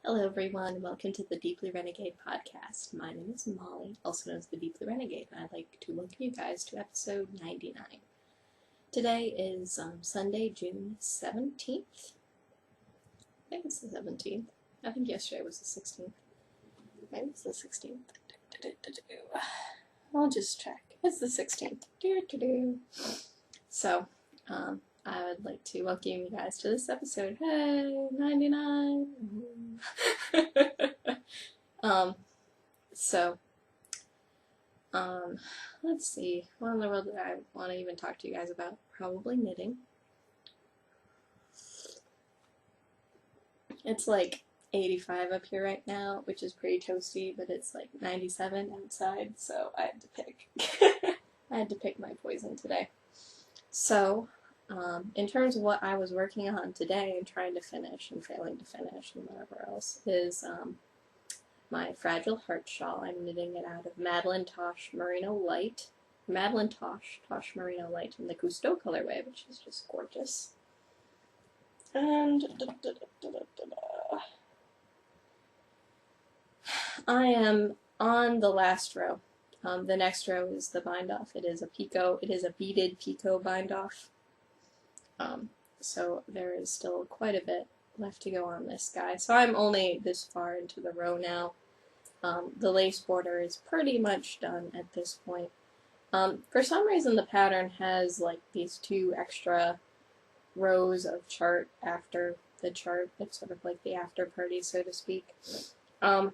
Hello, everyone, and welcome to the Deeply Renegade podcast. My name is Molly, also known as the Deeply Renegade, and I'd like to welcome you guys to episode 99. Today is Sunday, June 17th. I think it's the 17th. I think yesterday was the 16th. Maybe it's the 16th. I'll just check. It's the 16th. So, I would like to welcome you guys to this episode. Hey, 99! So, let's see. What in the world did I want to even talk to you guys about? Probably knitting. It's like 85 up here right now, which is pretty toasty, but it's like 97 outside, so I had to pick. I had to pick my poison today. So, in terms of what I was working on today and trying to finish and failing to finish and whatever else is my Fragile Heart shawl. I'm knitting it out of Madeline Tosh Merino Light. Madeline Tosh Merino Light in the Cousteau colorway, which is just gorgeous. And I am on the last row. The next row is the bind off. It is a picot. It is a beaded picot bind off. So there is still quite a bit left to go on this guy. So I'm only this far into the row now. The lace border is pretty much done at this point. For some reason the pattern has like these two extra rows of chart after the chart. It's sort of like the after party, so to speak. But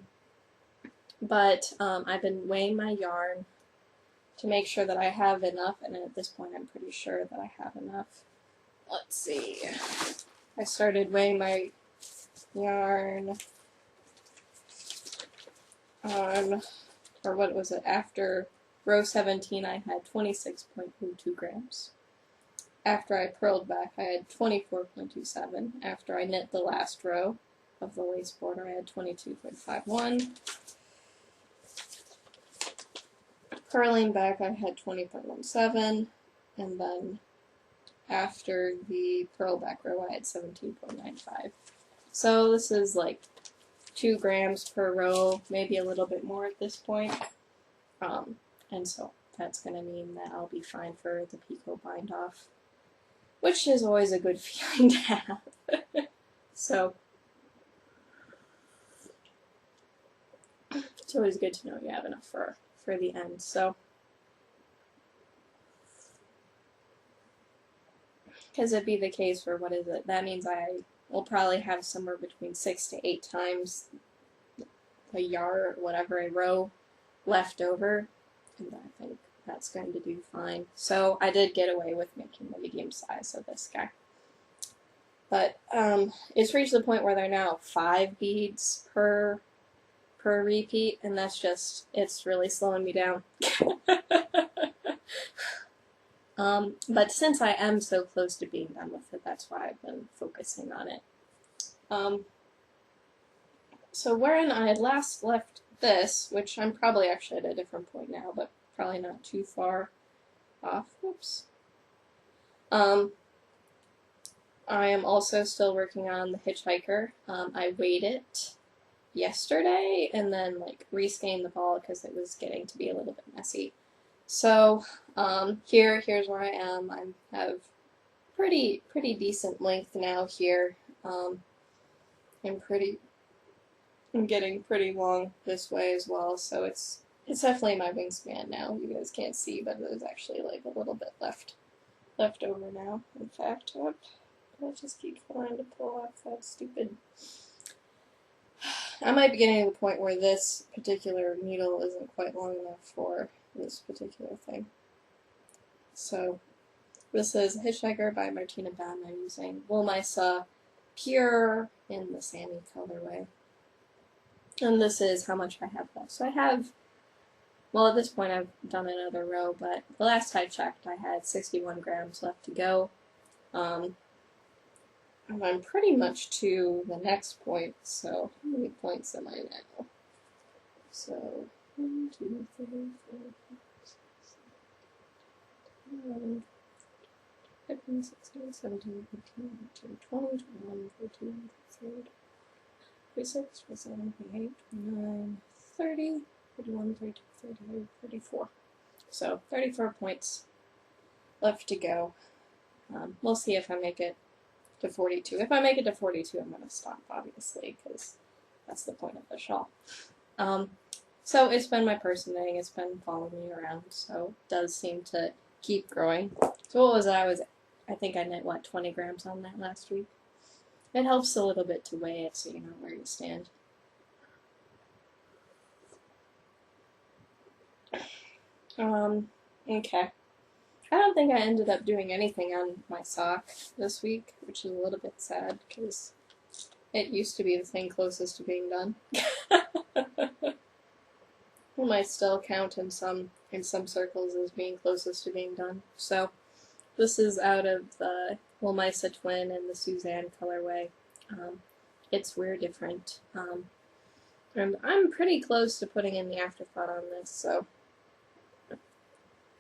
I've been weighing my yarn to make sure that I have enough, and at this point I'm pretty sure that I have enough. Let's see. I started weighing my yarn on, or what was it, after row 17 I had 26.02 grams. After I purled back I had 24.27. After I knit the last row of the lace border I had 22.51. Purling back I had 20.17, and then after the purl back row I had 17.95. So this is like 2 grams per row, maybe a little bit more at this point. And so that's going to mean that I'll be fine for the picot bind off, which is always a good feeling to have. So it's always good to know you have enough for the end. So, because it'd be the case for, what is it? That means I will probably have somewhere between 6 to 8 times a yard, whatever, a row left over, and I think that's going to do fine. So I did get away with making the medium size of this guy. But it's reached the point where there are now 5 beads per repeat, and that's just, it's really slowing me down. But since I am so close to being done with it, that's why I've been focusing on it. So wherein I had last left this, which I'm probably actually at a different point now, but probably not too far off. Whoops. I am also still working on the Hitchhiker. I weighed it yesterday and then like reskeined the ball because it was getting to be a little bit messy. So here's where I am. I have pretty decent length now here. I'm getting pretty long this way as well, so it's definitely my wingspan now. You guys can't see, but there's actually like a little bit left over now. In fact, I just keep trying to pull off that stupid. I might be getting to the point where this particular needle isn't quite long enough for this particular thing. So this is Hitchhiker by Martina Baum. I'm using Woolmisa Pure in the Sammy colorway. And this is how much I have left. So I have, well, at this point I've done another row, but the last I checked I had 61 grams left to go. And I'm pretty much to the next point, so how many points am I now? So, 1, 2, 3, 4, 5, 6, 7, 11, 15, 16, 17, 18, 19, 20, 21, 22, 23, 26, 27, 28, 29, 30, 31, 32, 33, 34. So 34 points left to go. We'll see if I make it to 42. If I make it to 42, I'm going to stop, obviously, because that's the point of the shawl. So it's been my person thing. It's been following me around, so it does seem to keep growing. So what was it? I think I knit, 20 grams on that last week. It helps a little bit to weigh it so you know where you stand. Okay. I don't think I ended up doing anything on my sock this week, which is a little bit sad, because it used to be the thing closest to being done. It might still count in some circles as being closest to being done. So this is out of the Woolmisa Twin and the Suzanne colorway. It's We're Different. And I'm pretty close to putting in the afterthought on this, so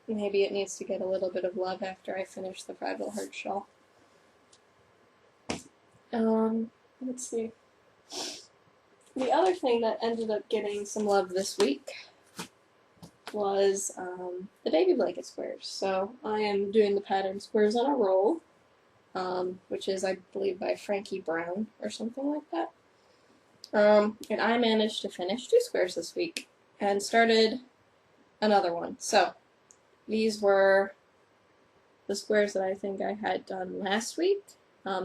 maybe it needs to get a little bit of love after I finish the Fragile Heart shawl. Let's see. The other thing that ended up getting some love this week was the baby blanket squares. So I am doing the pattern Squares on a Roll, which is, I believe, by Frankie Brown or something like that. And I managed to finish 2 squares this week and started another one. So these were the squares that I think I had done last week.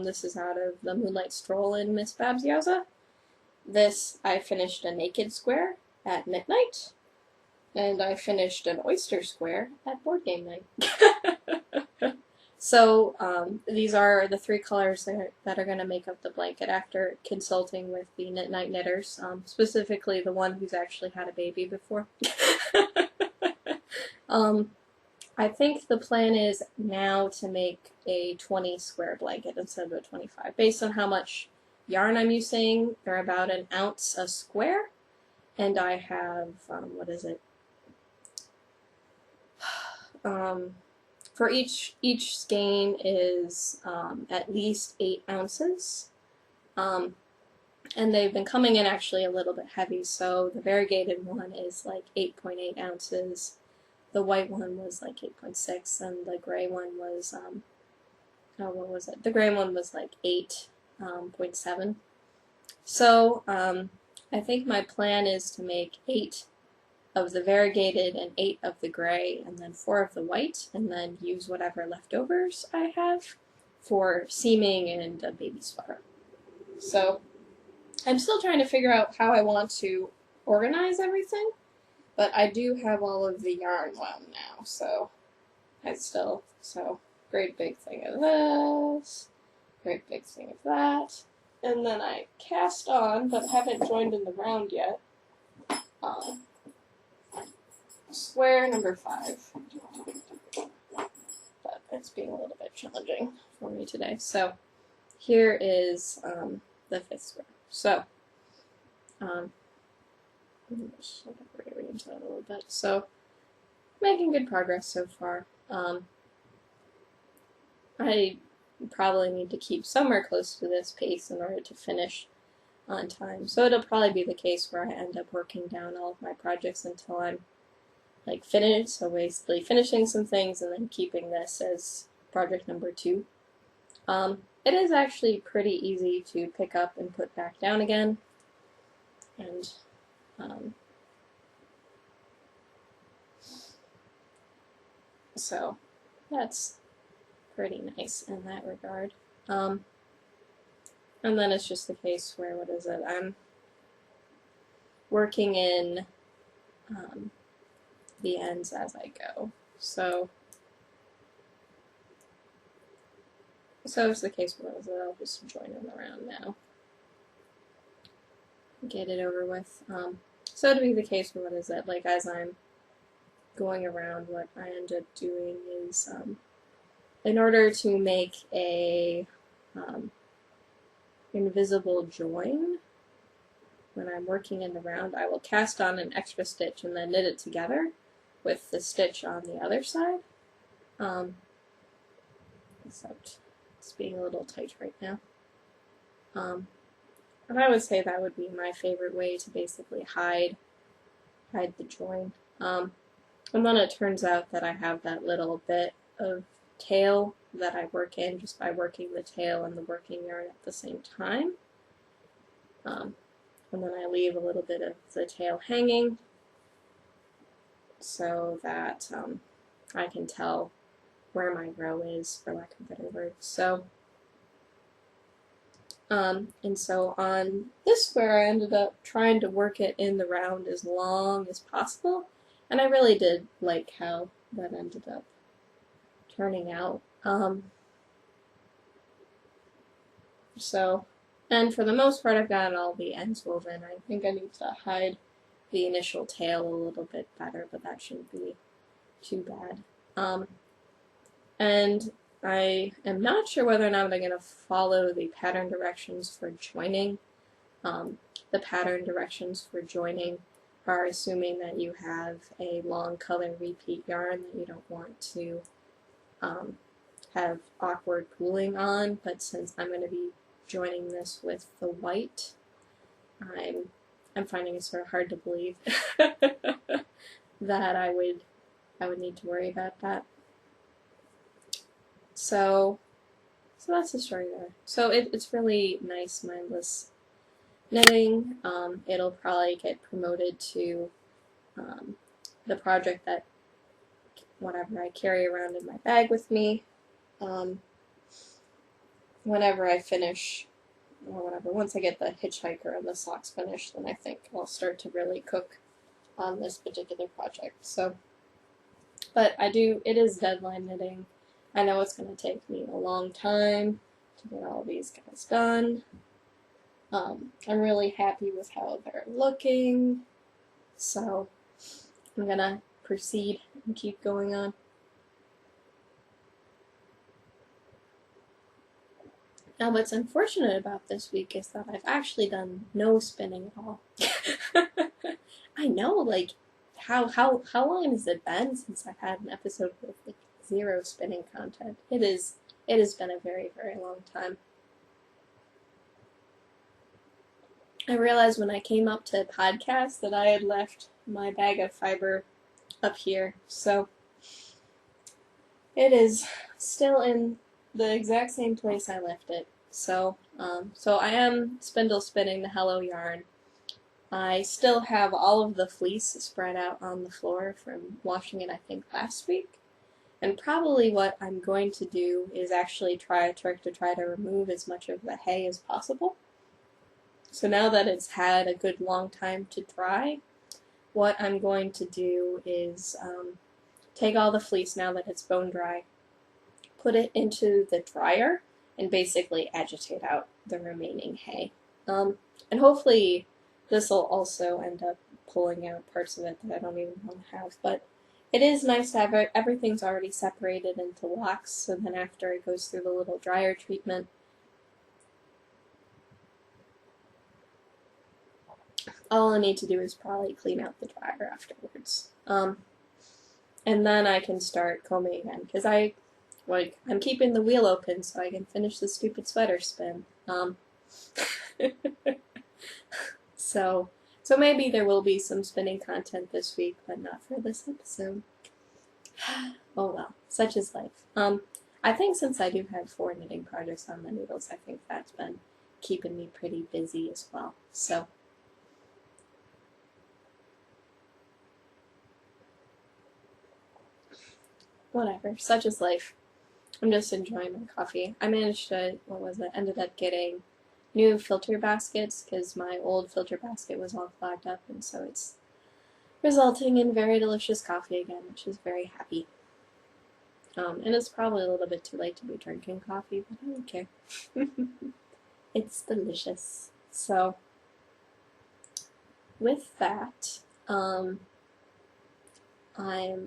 This is out of the Moonlight Stroll in Miss Babs Yowza. This, I finished a naked square at midnight, and I finished an oyster square at board game night. So these are the 3 colors that are going to make up the blanket after consulting with the Knit Night knitters, specifically the one who's actually had a baby before. I think the plan is now to make a 20 square blanket instead of a 25. Based on how much yarn I'm using, they're about an ounce a square, and I have, what is it? For each skein is at least 8 ounces, and they've been coming in actually a little bit heavy, so the variegated one is like 8.8 ounces. The white one was like 8.6, and the gray one was, what was it? The gray one was like 8.7. So I think my plan is to make 8 of the variegated and 8 of the gray, and then 4 of the white, and then use whatever leftovers I have for seaming and a baby sweater. So I'm still trying to figure out how I want to organize everything. But I do have all of the yarn wound now, so great big thing of this, great big thing of that, and then I cast on, but haven't joined in the round yet, square number 5, but it's being a little bit challenging for me today. So here is the 5th square. So just rearrange that a little bit. So, making good progress so far. I probably need to keep somewhere close to this pace in order to finish on time. So it'll probably be the case where I end up working down all of my projects until I'm like finished. So basically finishing some things and then keeping this as project number 2. It is actually pretty easy to pick up and put back down again. And so that's pretty nice in that regard. And then it's just the case where, what is it, I'm working in the ends as I go. So it's the case where, what is it, I'll just join in the round now. Get it over with. So it'll be the case where, what is it, like as I'm going around, what I end up doing is, in order to make a invisible join, when I'm working in the round, I will cast on an extra stitch and then knit it together with the stitch on the other side. Except it's being a little tight right now. And I would say that would be my favorite way to basically hide the join. And then it turns out that I have that little bit of tail that I work in just by working the tail and the working yarn at the same time. And then I leave a little bit of the tail hanging so that I can tell where my row is, for lack of a better word. So, and so on this square, I ended up trying to work it in the round as long as possible, and I really did like how that ended up turning out. And for the most part, I've got all the ends woven. I think I need to hide the initial tail a little bit better, but that shouldn't be too bad. And I am not sure whether or not I'm going to follow the pattern directions for joining. The pattern directions for joining are assuming that you have a long color repeat yarn that you don't want to have awkward pooling on, but since I'm going to be joining this with the white, I'm finding it sort of hard to believe that I would need to worry about that. So that's the story there. So it's really nice, mindless knitting. It'll probably get promoted to the project that whatever I carry around in my bag with me. Whenever I finish, or whatever, once I get the hitchhiker and the socks finished, then I think I'll start to really cook on this particular project. So, but it is deadline knitting. I know it's going to take me a long time to get all these guys done. I'm really happy with how they're looking, so I'm going to proceed and keep going on. Now, what's unfortunate about this week is that I've actually done no spinning at all. I know, like, how long has it been since I've had an episode with like 0 spinning content? It has been a very, very long time. I realized when I came up to podcast that I had left my bag of fiber up here, so it is still in the exact same place I left it. So I am spindle spinning the Hello yarn. I still have all of the fleece spread out on the floor from washing it, I think, last week. And probably what I'm going to do is actually try to remove as much of the hay as possible. So now that it's had a good long time to dry, what I'm going to do is take all the fleece now that it's bone dry, put it into the dryer, and basically agitate out the remaining hay. And hopefully this will also end up pulling out parts of it that I don't even want to have. But it is nice to have everything's already separated into locks, so then after it goes through the little dryer treatment, all I need to do is probably clean out the dryer afterwards. And then I can start combing again, because I'm keeping the wheel open so I can finish the stupid sweater spin. So maybe there will be some spinning content this week, but not for this episode. Oh well, such is life. I think since I do have 4 knitting projects on the needles, I think that's been keeping me pretty busy as well. So whatever, such is life. I'm just enjoying my coffee. I managed to, ended up getting new filter baskets because my old filter basket was all clogged up, and so it's resulting in very delicious coffee again, which is very happy. And it's probably a little bit too late to be drinking coffee, but I don't care. It's delicious. So, with that, I'm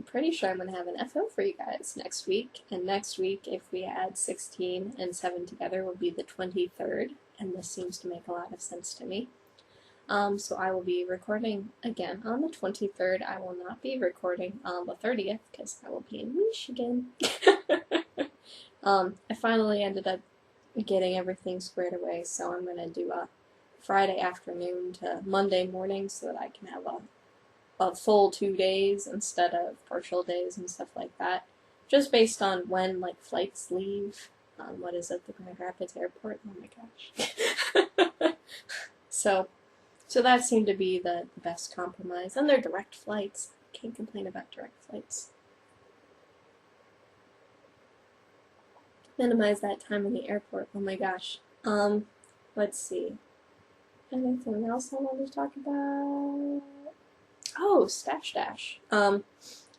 pretty sure I'm going to have an FO for you guys next week, and next week, if we add 16 and 7 together, will be the 23rd, and this seems to make a lot of sense to me. So I will be recording again on the 23rd. I will not be recording on the 30th, because I will be in Michigan. I finally ended up getting everything squared away, so I'm going to do a Friday afternoon to Monday morning so that I can have a full 2 days instead of partial days and stuff like that. Just based on when like flights leave. What is it? The Grand Rapids Airport? Oh my gosh. So that seemed to be the best compromise. And they're direct flights. Can't complain about direct flights. Minimize that time in the airport. Oh my gosh. Let's see. Anything else I wanted to talk about? Oh, Stash Dash.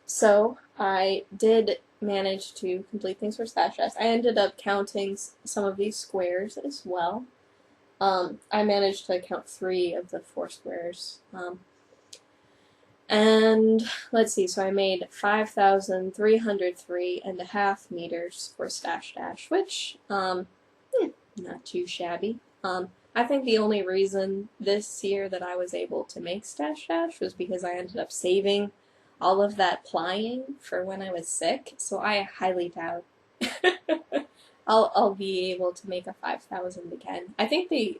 So I did manage to complete things for Stash Dash. I ended up counting some of these squares as well. I managed to count 3 of the 4 squares. And let's see, so I made 5,303.5 meters for Stash Dash, which, not too shabby. I think the only reason this year that I was able to make Stash Dash was because I ended up saving all of that plying for when I was sick, so I highly doubt I'll be able to make a 5,000 again. I think the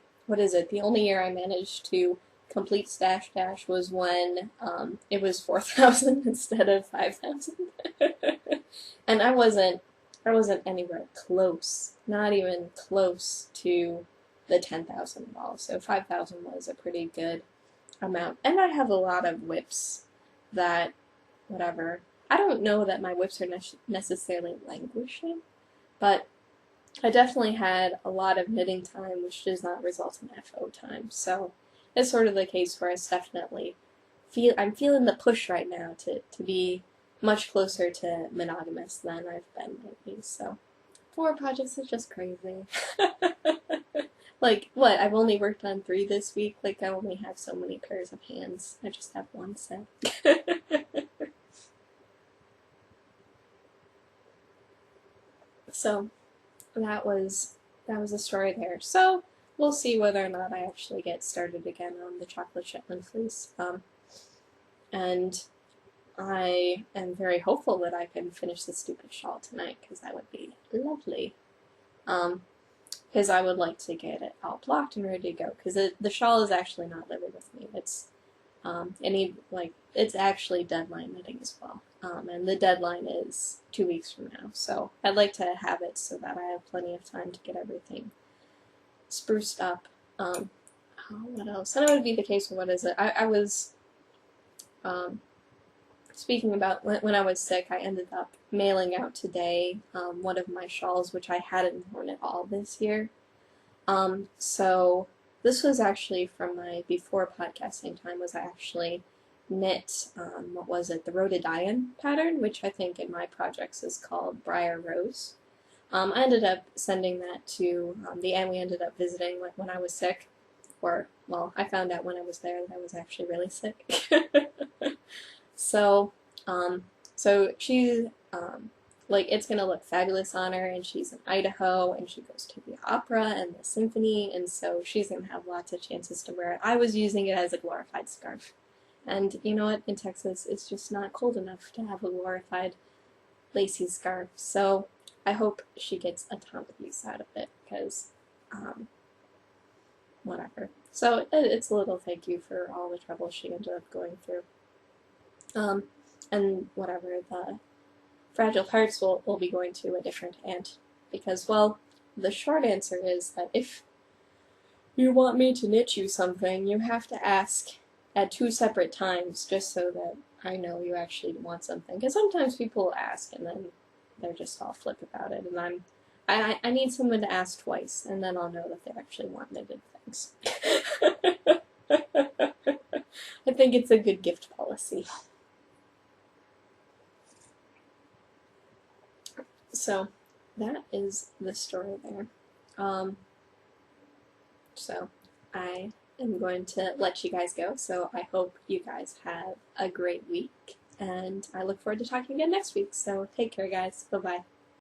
only year I managed to complete Stash Dash was when it was 4,000 instead of 5,000. And I wasn't anywhere close, not even close to the 10,000 ball, so 5,000 was a pretty good amount. And I have a lot of whips that, whatever, I don't know that my whips are necessarily languishing, but I definitely had a lot of knitting time, which does not result in FO time, so it's sort of the case where it's definitely I'm feeling the push right now to be much closer to monogamous than I've been lately, so 4 projects is just crazy. Like, what, I've only worked on 3 this week? Like, I only have so many pairs of hands. I just have 1 set. So, that was the story there. So, we'll see whether or not I actually get started again on the chocolate Shetland fleece. And I am very hopeful that I can finish the stupid shawl tonight, because that would be lovely. Because I would like to get it all blocked and ready to go. Because the shawl is actually not living with me. It's it's actually deadline knitting as well. And the deadline is 2 weeks from now. So I'd like to have it so that I have plenty of time to get everything spruced up. What else? And it would be the case of I was speaking about when I was sick, I ended up mailing out today one of my shawls, which I hadn't worn at all this year. So this was actually from my before podcasting time, was I actually knit, the rhododendron pattern, which I think in my projects is called Briar Rose. I ended up sending that to the Anne we ended up visiting when I was sick, or, well, I found out when I was there that I was actually really sick. So she, it's gonna look fabulous on her, and she's in Idaho, and she goes to the opera and the symphony, and so she's gonna have lots of chances to wear it. I was using it as a glorified scarf. And you know what? In Texas, it's just not cold enough to have a glorified lacy scarf. So I hope she gets a ton of use out of it, because, whatever. So it's a little thank you for all the trouble she ended up going through. And whatever, the Fragile Hearts will be going to a different aunt, because, well, the short answer is that if you want me to knit you something, you have to ask at 2 separate times, just so that I know you actually want something. Because sometimes people ask and then they're just all flip about it, and I need someone to ask twice, and then I'll know that they actually want knitted things. I think it's a good gift policy. So that is the story there. So I am going to let you guys go, so I hope you guys have a great week, and I look forward to talking again next week. So take care, guys. Bye-bye.